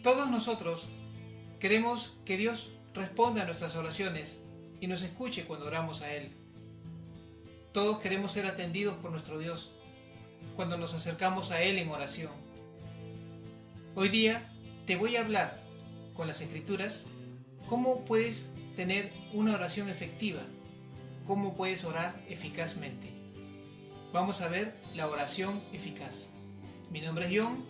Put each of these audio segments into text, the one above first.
Todos nosotros queremos que Dios responda a nuestras oraciones y nos escuche cuando oramos a Él. Todos queremos ser atendidos por nuestro Dios cuando nos acercamos a Él en oración. Hoy día te voy a hablar con las Escrituras cómo puedes tener una oración efectiva, cómo puedes orar eficazmente. Vamos a ver la oración eficaz. Mi nombre es John,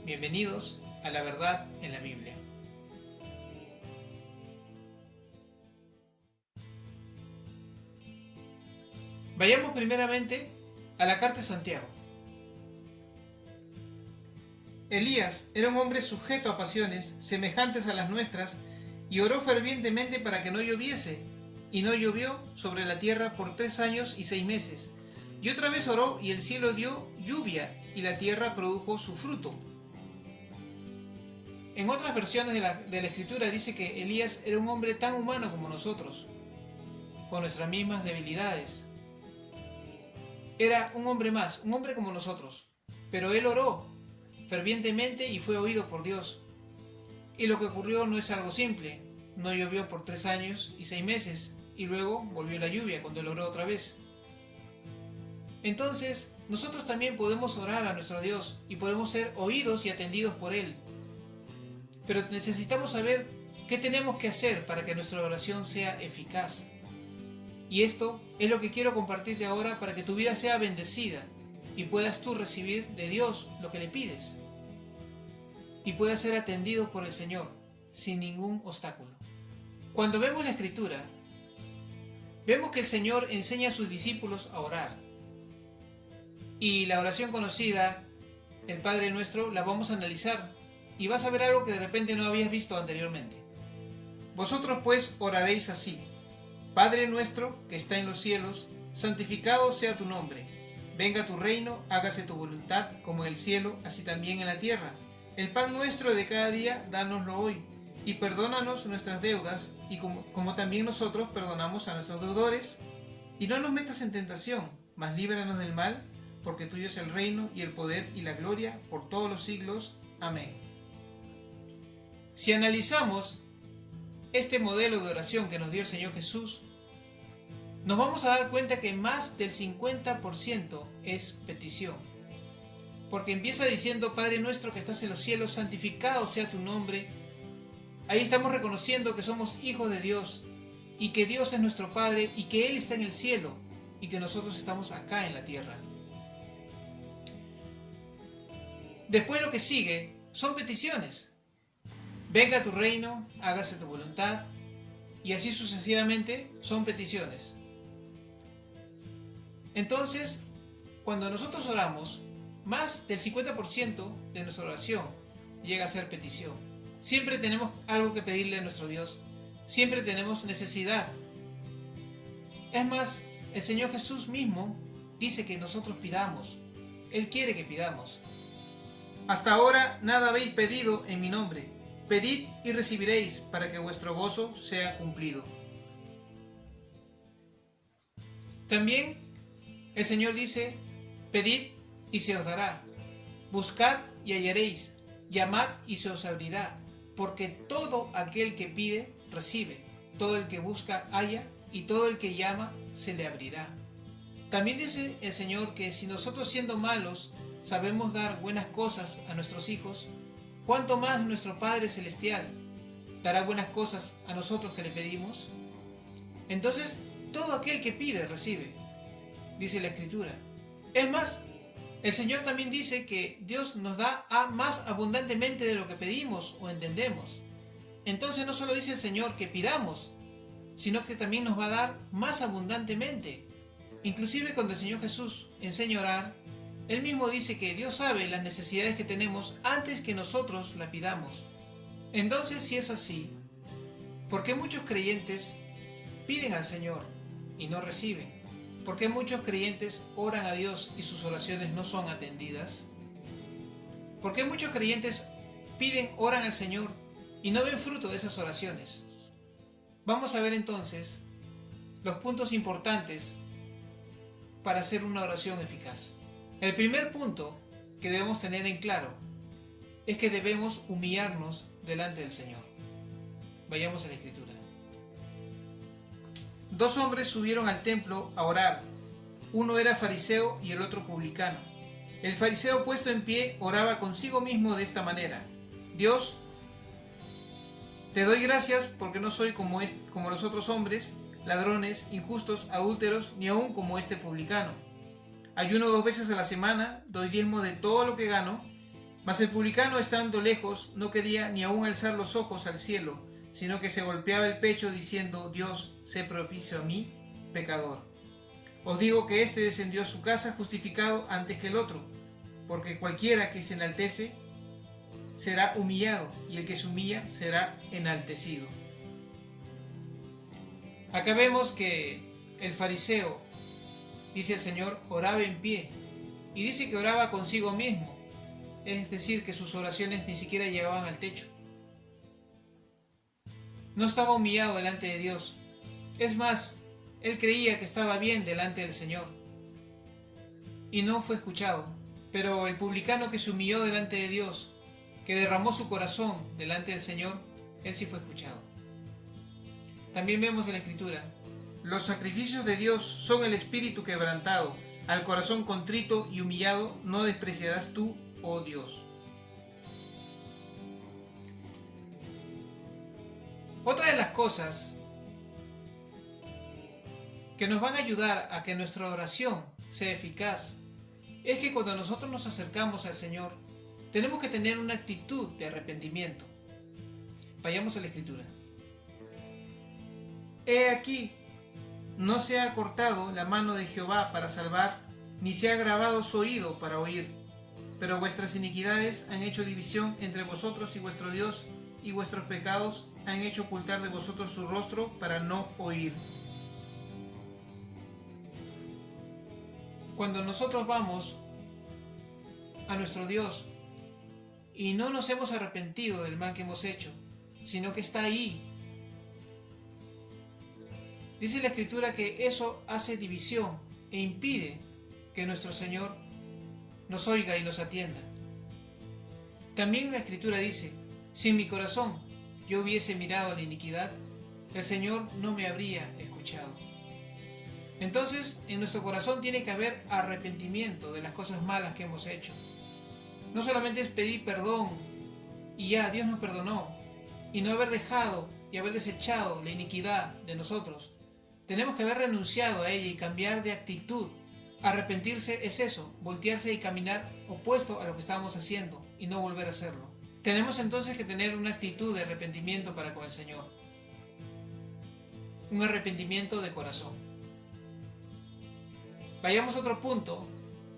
bienvenidos a la verdad en la Biblia. Vayamos primeramente a la carta de Santiago. Elías era un hombre sujeto a pasiones semejantes a las nuestras y oró fervientemente para que no lloviese, y no llovió sobre la tierra por 3 años y 6 meses. Y otra vez oró y el cielo dio lluvia y la tierra produjo su fruto. En otras versiones de la Escritura dice que Elías era un hombre tan humano como nosotros, con nuestras mismas debilidades. Era un hombre más, un hombre como nosotros, pero él oró fervientemente y fue oído por Dios. Y lo que ocurrió no es algo simple, no llovió por 3 años y 6 meses, y luego volvió la lluvia cuando él oró otra vez. Entonces, nosotros también podemos orar a nuestro Dios y podemos ser oídos y atendidos por Él. Pero necesitamos saber qué tenemos que hacer para que nuestra oración sea eficaz. Y esto es lo que quiero compartirte ahora para que tu vida sea bendecida y puedas tú recibir de Dios lo que le pides. Y puedas ser atendido por el Señor sin ningún obstáculo. Cuando vemos la Escritura, vemos que el Señor enseña a sus discípulos a orar. Y la oración conocida, el Padre Nuestro, la vamos a analizar y vas a ver algo que de repente no habías visto anteriormente. Vosotros pues oraréis así: Padre nuestro que está en los cielos, santificado sea tu nombre. Venga tu reino, hágase tu voluntad como en el cielo, así también en la tierra. El pan nuestro de cada día, dánoslo hoy. Y perdónanos nuestras deudas, y como también nosotros perdonamos a nuestros deudores. Y no nos metas en tentación, mas líbranos del mal, porque tuyo es el reino y el poder y la gloria por todos los siglos. Amén. Si analizamos este modelo de oración que nos dio el Señor Jesús, nos vamos a dar cuenta que más del 50% es petición. Porque empieza diciendo: Padre nuestro que estás en los cielos, santificado sea tu nombre. Ahí estamos reconociendo que somos hijos de Dios y que Dios es nuestro Padre y que Él está en el cielo y que nosotros estamos acá en la tierra. Después lo que sigue son peticiones. Venga tu reino, hágase tu voluntad, y así sucesivamente son peticiones. Entonces, cuando nosotros oramos, más del 50% de nuestra oración llega a ser petición. Siempre tenemos algo que pedirle a nuestro Dios. Siempre tenemos necesidad. Es más, el Señor Jesús mismo dice que nosotros pidamos. Él quiere que pidamos. Hasta ahora nada habéis pedido en mi nombre. Pedid y recibiréis para que vuestro gozo sea cumplido. También el Señor dice: pedid y se os dará. Buscad y hallaréis. Llamad y se os abrirá. Porque todo aquel que pide, recibe. Todo el que busca, halla. Y todo el que llama, se le abrirá. También dice el Señor que si nosotros, siendo malos, sabemos dar buenas cosas a nuestros hijos, ¿cuánto más nuestro Padre Celestial dará buenas cosas a nosotros que le pedimos? Entonces, todo aquel que pide, recibe, dice la Escritura. Es más, el Señor también dice que Dios nos da más abundantemente de lo que pedimos o entendemos. Entonces no solo dice el Señor que pidamos, sino que también nos va a dar más abundantemente. Inclusive cuando el Señor Jesús enseña a orar, Él mismo dice que Dios sabe las necesidades que tenemos antes que nosotros la pidamos. Entonces, si es así, ¿por qué muchos creyentes piden al Señor y no reciben? ¿Por qué muchos creyentes oran a Dios y sus oraciones no son atendidas? ¿Por qué muchos creyentes piden, oran al Señor y no ven fruto de esas oraciones? Vamos a ver entonces los puntos importantes para hacer una oración eficaz. El primer punto que debemos tener en claro es que debemos humillarnos delante del Señor. Vayamos a la Escritura. 2 hombres subieron al templo a orar. Uno era fariseo y el otro publicano. El fariseo, puesto en pie, oraba consigo mismo de esta manera: Dios, te doy gracias porque no soy como los otros hombres, ladrones, injustos, adúlteros, ni aun como este publicano. Ayuno 2 veces a la semana, doy diezmo de todo lo que gano. Mas el publicano, estando lejos, no quería ni aun alzar los ojos al cielo, sino que se golpeaba el pecho diciendo: Dios, sé propicio a mí, pecador. Os digo que éste descendió a su casa justificado antes que el otro, porque cualquiera que se enaltece será humillado, y el que se humilla será enaltecido. Acá vemos que el fariseo, dice el Señor, oraba en pie, y dice que oraba consigo mismo, es decir, que sus oraciones ni siquiera llegaban al techo. No estaba humillado delante de Dios. Es más, él creía que estaba bien delante del Señor, y no fue escuchado. Pero el publicano que se humilló delante de Dios, que derramó su corazón delante del Señor, él sí fue escuchado. También vemos en la Escritura: los sacrificios de Dios son el espíritu quebrantado, al corazón contrito y humillado no despreciarás tú, oh Dios. Otra de las cosas que nos van a ayudar a que nuestra oración sea eficaz es que cuando nosotros nos acercamos al Señor, tenemos que tener una actitud de arrepentimiento. Vayamos a la Escritura. He aquí, no se ha cortado la mano de Jehová para salvar, ni se ha agravado su oído para oír. Pero vuestras iniquidades han hecho división entre vosotros y vuestro Dios, y vuestros pecados han hecho ocultar de vosotros su rostro para no oír. Cuando nosotros vamos a nuestro Dios y no nos hemos arrepentido del mal que hemos hecho, sino que está ahí, dice la Escritura que eso hace división e impide que nuestro Señor nos oiga y nos atienda. También la Escritura dice: si en mi corazón yo hubiese mirado a la iniquidad, el Señor no me habría escuchado. Entonces, en nuestro corazón tiene que haber arrepentimiento de las cosas malas que hemos hecho. No solamente es pedir perdón y ya, Dios nos perdonó, y no haber dejado y haber desechado la iniquidad de nosotros. Tenemos que haber renunciado a ella y cambiar de actitud. Arrepentirse es eso, voltearse y caminar opuesto a lo que estábamos haciendo y no volver a hacerlo. Tenemos entonces que tener una actitud de arrepentimiento para con el Señor. Un arrepentimiento de corazón. Vayamos a otro punto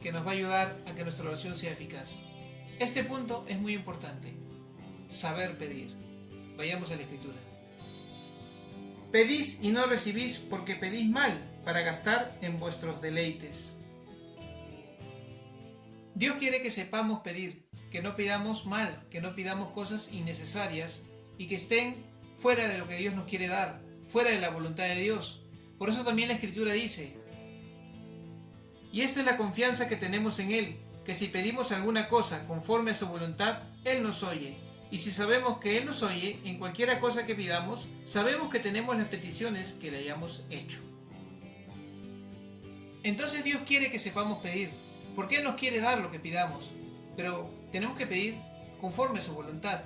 que nos va a ayudar a que nuestra oración sea eficaz. Este punto es muy importante: saber pedir. Vayamos a la Escritura. Pedís y no recibís, porque pedís mal, para gastar en vuestros deleites. Dios quiere que sepamos pedir, que no pidamos mal, que no pidamos cosas innecesarias y que estén fuera de lo que Dios nos quiere dar, fuera de la voluntad de Dios. Por eso también la Escritura dice: y esta es la confianza que tenemos en Él, que si pedimos alguna cosa conforme a su voluntad, Él nos oye. Y si sabemos que Él nos oye, en cualquiera cosa que pidamos, sabemos que tenemos las peticiones que le hayamos hecho. Entonces Dios quiere que sepamos pedir, porque Él nos quiere dar lo que pidamos, pero tenemos que pedir conforme a su voluntad.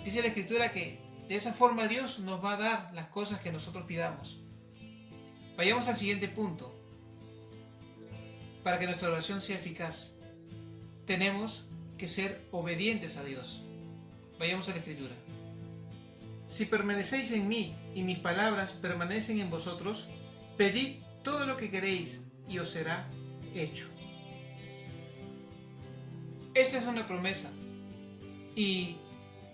Dice la Escritura que de esa forma Dios nos va a dar las cosas que nosotros pidamos. Vayamos al siguiente punto. Para que nuestra oración sea eficaz, tenemos que ser obedientes a Dios. Vayamos a la Escritura. Si permanecéis en mí y mis palabras permanecen en vosotros, pedid todo lo que queréis y os será hecho. Esta es una promesa, y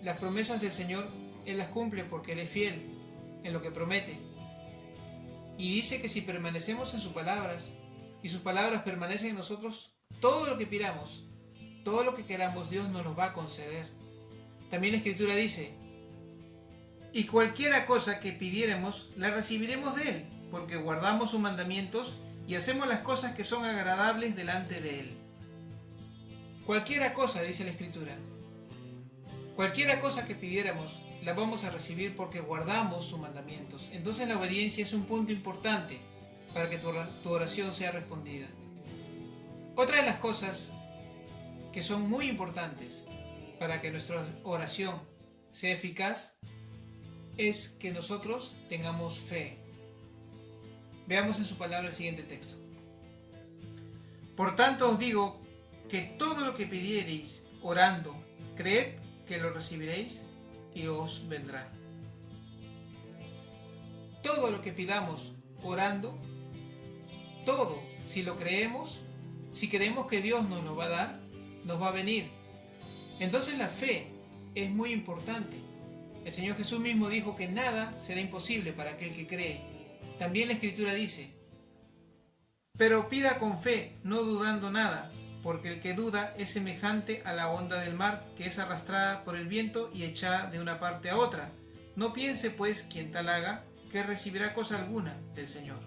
las promesas del Señor Él las cumple porque Él es fiel en lo que promete. Y dice que si permanecemos en sus palabras y sus palabras permanecen en nosotros, todo lo que pidamos, todo lo que queramos, Dios nos los va a conceder. También la Escritura dice: y cualquiera cosa que pidiéremos, la recibiremos de Él, porque guardamos sus mandamientos y hacemos las cosas que son agradables delante de Él. Cualquiera cosa, dice la Escritura. Cualquiera cosa que pidiéramos, la vamos a recibir porque guardamos sus mandamientos. Entonces la obediencia es un punto importante para que tu oración sea respondida. Otra de las cosas que son muy importantes para que nuestra oración sea eficaz es que nosotros tengamos fe. Veamos en su palabra el siguiente texto. Por tanto os digo que todo lo que pidiereis orando, creed que lo recibiréis y os vendrá. Todo lo que pidamos orando, todo, si lo creemos, si creemos que Dios nos lo va a dar, nos va a venir. Entonces la fe es muy importante. El Señor Jesús mismo dijo que nada será imposible para aquel que cree. También la Escritura dice: pero pida con fe, no dudando nada, porque el que duda es semejante a la onda del mar, que es arrastrada por el viento y echada de una parte a otra. No piense pues quien tal haga, que recibirá cosa alguna del Señor.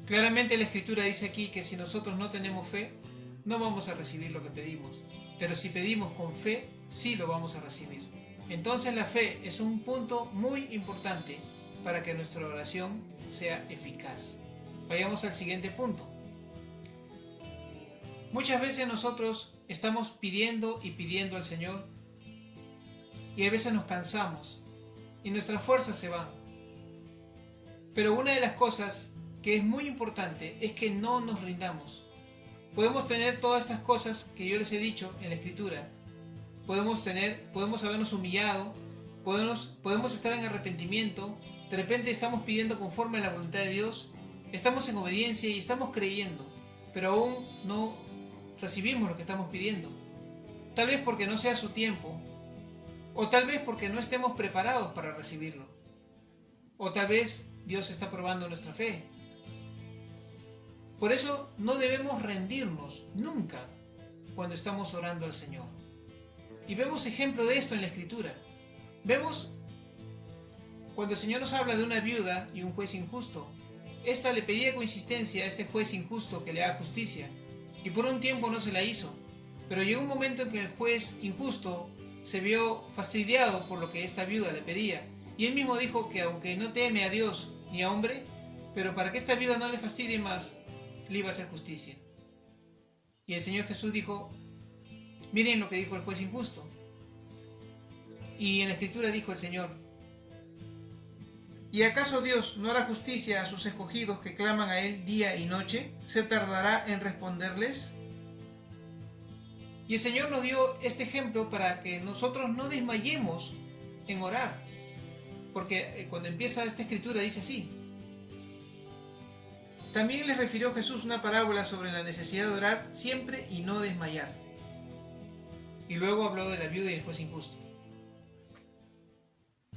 Claramente la Escritura dice aquí que si nosotros no tenemos fe, no vamos a recibir lo que pedimos. Pero si pedimos con fe, sí lo vamos a recibir. Entonces la fe es un punto muy importante para que nuestra oración sea eficaz. Vayamos al siguiente punto. Muchas veces nosotros estamos pidiendo y pidiendo al Señor y a veces nos cansamos y nuestras fuerzas se van. Pero una de las cosas que es muy importante es que no nos rindamos. Podemos tener todas estas cosas que yo les he dicho en la Escritura. Podemos habernos humillado, podemos estar en arrepentimiento, de repente estamos pidiendo conforme a la voluntad de Dios, estamos en obediencia y estamos creyendo, pero aún no recibimos lo que estamos pidiendo. Tal vez porque no sea su tiempo, o tal vez porque no estemos preparados para recibirlo, o tal vez Dios está probando nuestra fe. Por eso no debemos rendirnos nunca cuando estamos orando al Señor. Y vemos ejemplo de esto en la Escritura. Vemos cuando el Señor nos habla de una viuda y un juez injusto. Esta le pedía con insistencia a este juez injusto que le haga justicia, y por un tiempo no se la hizo. Pero llegó un momento en que el juez injusto se vio fastidiado por lo que esta viuda le pedía, y él mismo dijo que aunque no teme a Dios ni a hombre, pero para que esta viuda no le fastidie más, le iba a hacer justicia. Y el Señor Jesús dijo: miren lo que dijo el juez injusto. Y en la Escritura dijo el Señor: ¿y acaso Dios no hará justicia a sus escogidos que claman a Él día y noche? ¿Se tardará en responderles? Y el Señor nos dio este ejemplo para que nosotros no desmayemos en orar. Porque cuando empieza esta Escritura dice así: también les refirió Jesús una parábola sobre la necesidad de orar siempre y no desmayar. Y luego habló de la viuda y el juez injusto.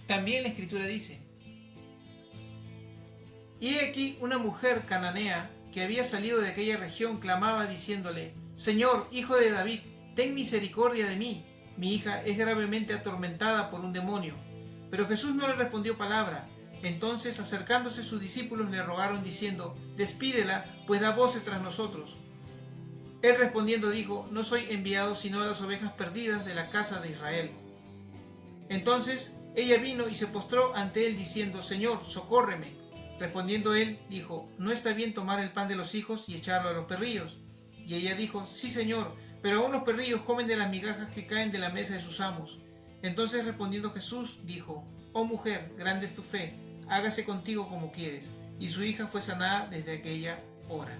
También la Escritura dice: y he aquí una mujer cananea que había salido de aquella región clamaba diciéndole: Señor, hijo de David, ten misericordia de mí, mi hija es gravemente atormentada por un demonio. Pero Jesús no le respondió palabra. Entonces, acercándose sus discípulos, le rogaron diciendo: despídela, pues da voces tras nosotros. Él respondiendo dijo: no soy enviado sino a las ovejas perdidas de la casa de Israel. Entonces ella vino y se postró ante él diciendo: Señor, socórreme. Respondiendo él dijo: no está bien tomar el pan de los hijos y echarlo a los perrillos. Y ella dijo: sí, Señor, pero aún los perrillos comen de las migajas que caen de la mesa de sus amos. Entonces respondiendo Jesús dijo: oh mujer, grande es tu fe, hágase contigo como quieres. Y su hija fue sanada desde aquella hora.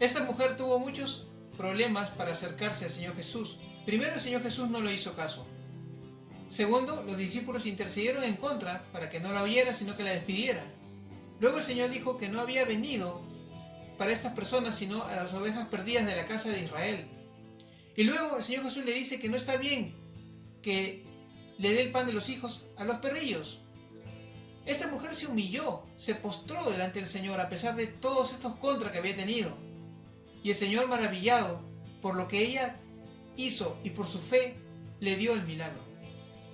Esta mujer tuvo muchos problemas para acercarse al Señor Jesús. Primero, el Señor Jesús no le hizo caso. Segundo, los discípulos intercedieron en contra para que no la oyera, sino que la despidiera. Luego el Señor dijo que no había venido para estas personas, sino a las ovejas perdidas de la casa de Israel. Y luego el Señor Jesús le dice que no está bien que le dé el pan de los hijos a los perrillos. Esta mujer se humilló, se postró delante del Señor a pesar de todos estos contras que había tenido. Y el Señor, maravillado por lo que ella hizo y por su fe, le dio el milagro.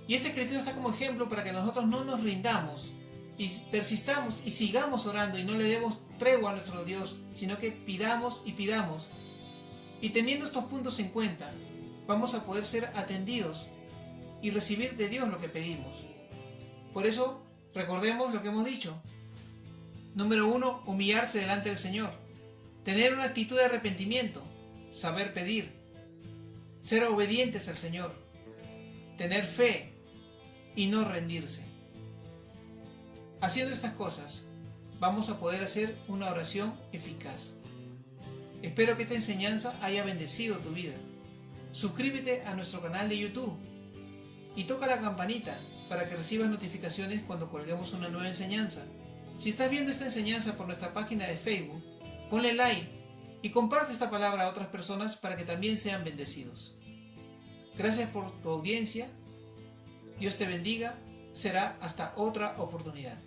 Y esta escritura está como ejemplo para que nosotros no nos rindamos y persistamos y sigamos orando y no le demos tregua a nuestro Dios, sino que pidamos y pidamos Y teniendo estos puntos en cuenta, vamos a poder ser atendidos y recibir de Dios lo que pedimos. Por eso, recordemos lo que hemos dicho. Número 1, humillarse delante del Señor. Tener una actitud de arrepentimiento. Saber pedir. Ser obedientes al Señor. Tener fe y no rendirse. Haciendo estas cosas, vamos a poder hacer una oración eficaz. Espero que esta enseñanza haya bendecido tu vida. Suscríbete a nuestro canal de YouTube y toca la campanita para que recibas notificaciones cuando colguemos una nueva enseñanza. Si estás viendo esta enseñanza por nuestra página de Facebook, ponle like y comparte esta palabra a otras personas para que también sean bendecidos. Gracias por tu audiencia. Dios te bendiga. Será hasta otra oportunidad.